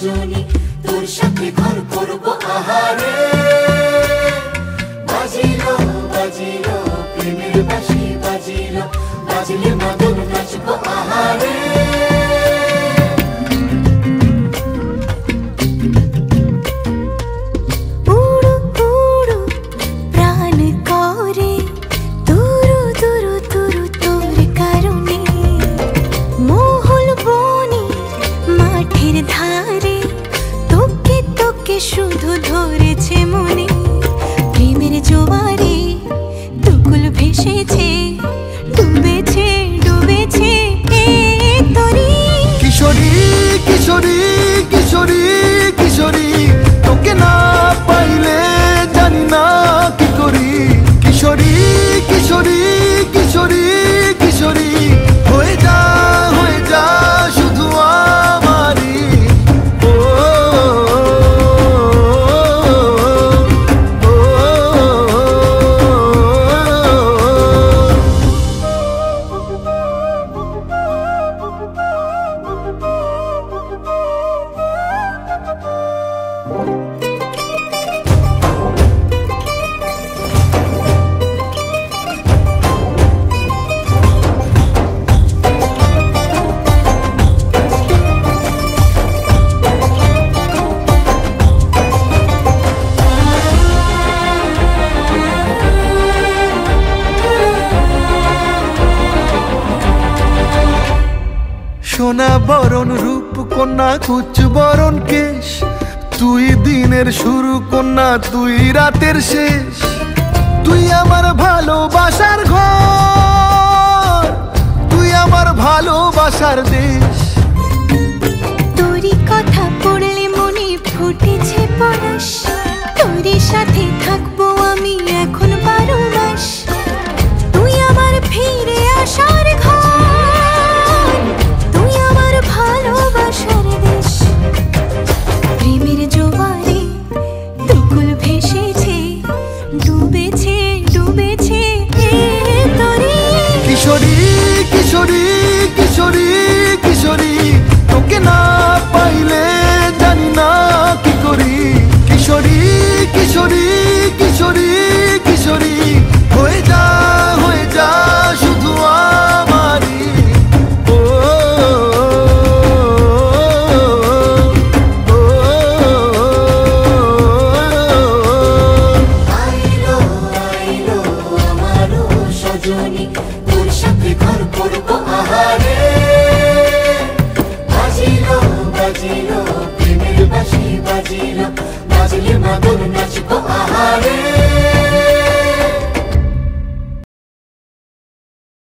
সজনী তোর সাথে ঘর করব আহারে। বাজিলো বাজিলো প্রেমের বাঁশি বাজিলো, বাজলে মাদল নাচবো আহারে। শুধু ধরেছে মনে প্রেমের জোয়ারে, দুকুল ভেসেছে ডুবেছে ডুবেছে তরি। কিশোরী কিশোরী কিশোরী কিশোরী তোকে না পাইলে জানি না কি করি। কিশোরী কিশোরী কিশোরী কিশোরী হয়ে যা শুধু আমারি। সোনা বরণ রূপ কন্যা কুচ বরণ কেশ, তুই দিনের শুরু কন্যা তুই রাতের শেষ। তুই আমার ভালোবাসার ঘর, তুই আমার ভালোবাসার দেশ। তোরই কথা পড়লে মনে ফুটেছে পরশ, তোরই সাথে থাকবো আমি এখন 12 মাস। তুই আমার ফিরে আসার ঘর, তুই আমার ভালোবাসার দেশ। প্রেমের জোয়ারে দুকুল ভেসেছে ডুবেছে ডুবেছে তরি। কিশোরী কিশোরী কিশোরী কিশোরী তোকে না পাইলে জানি না কি করি। কিশোরী কিশোরী কিশোরী কিশোরী হয়ে যা শুধু আমারি। আইলো আইলো আমারও সজনী তোর সাথে ঘর করব আহারে। বাজিলো বাজিলো প্রেমের বাঁশি বাজিলো, বাজলে মাদল নাচবো আহারে।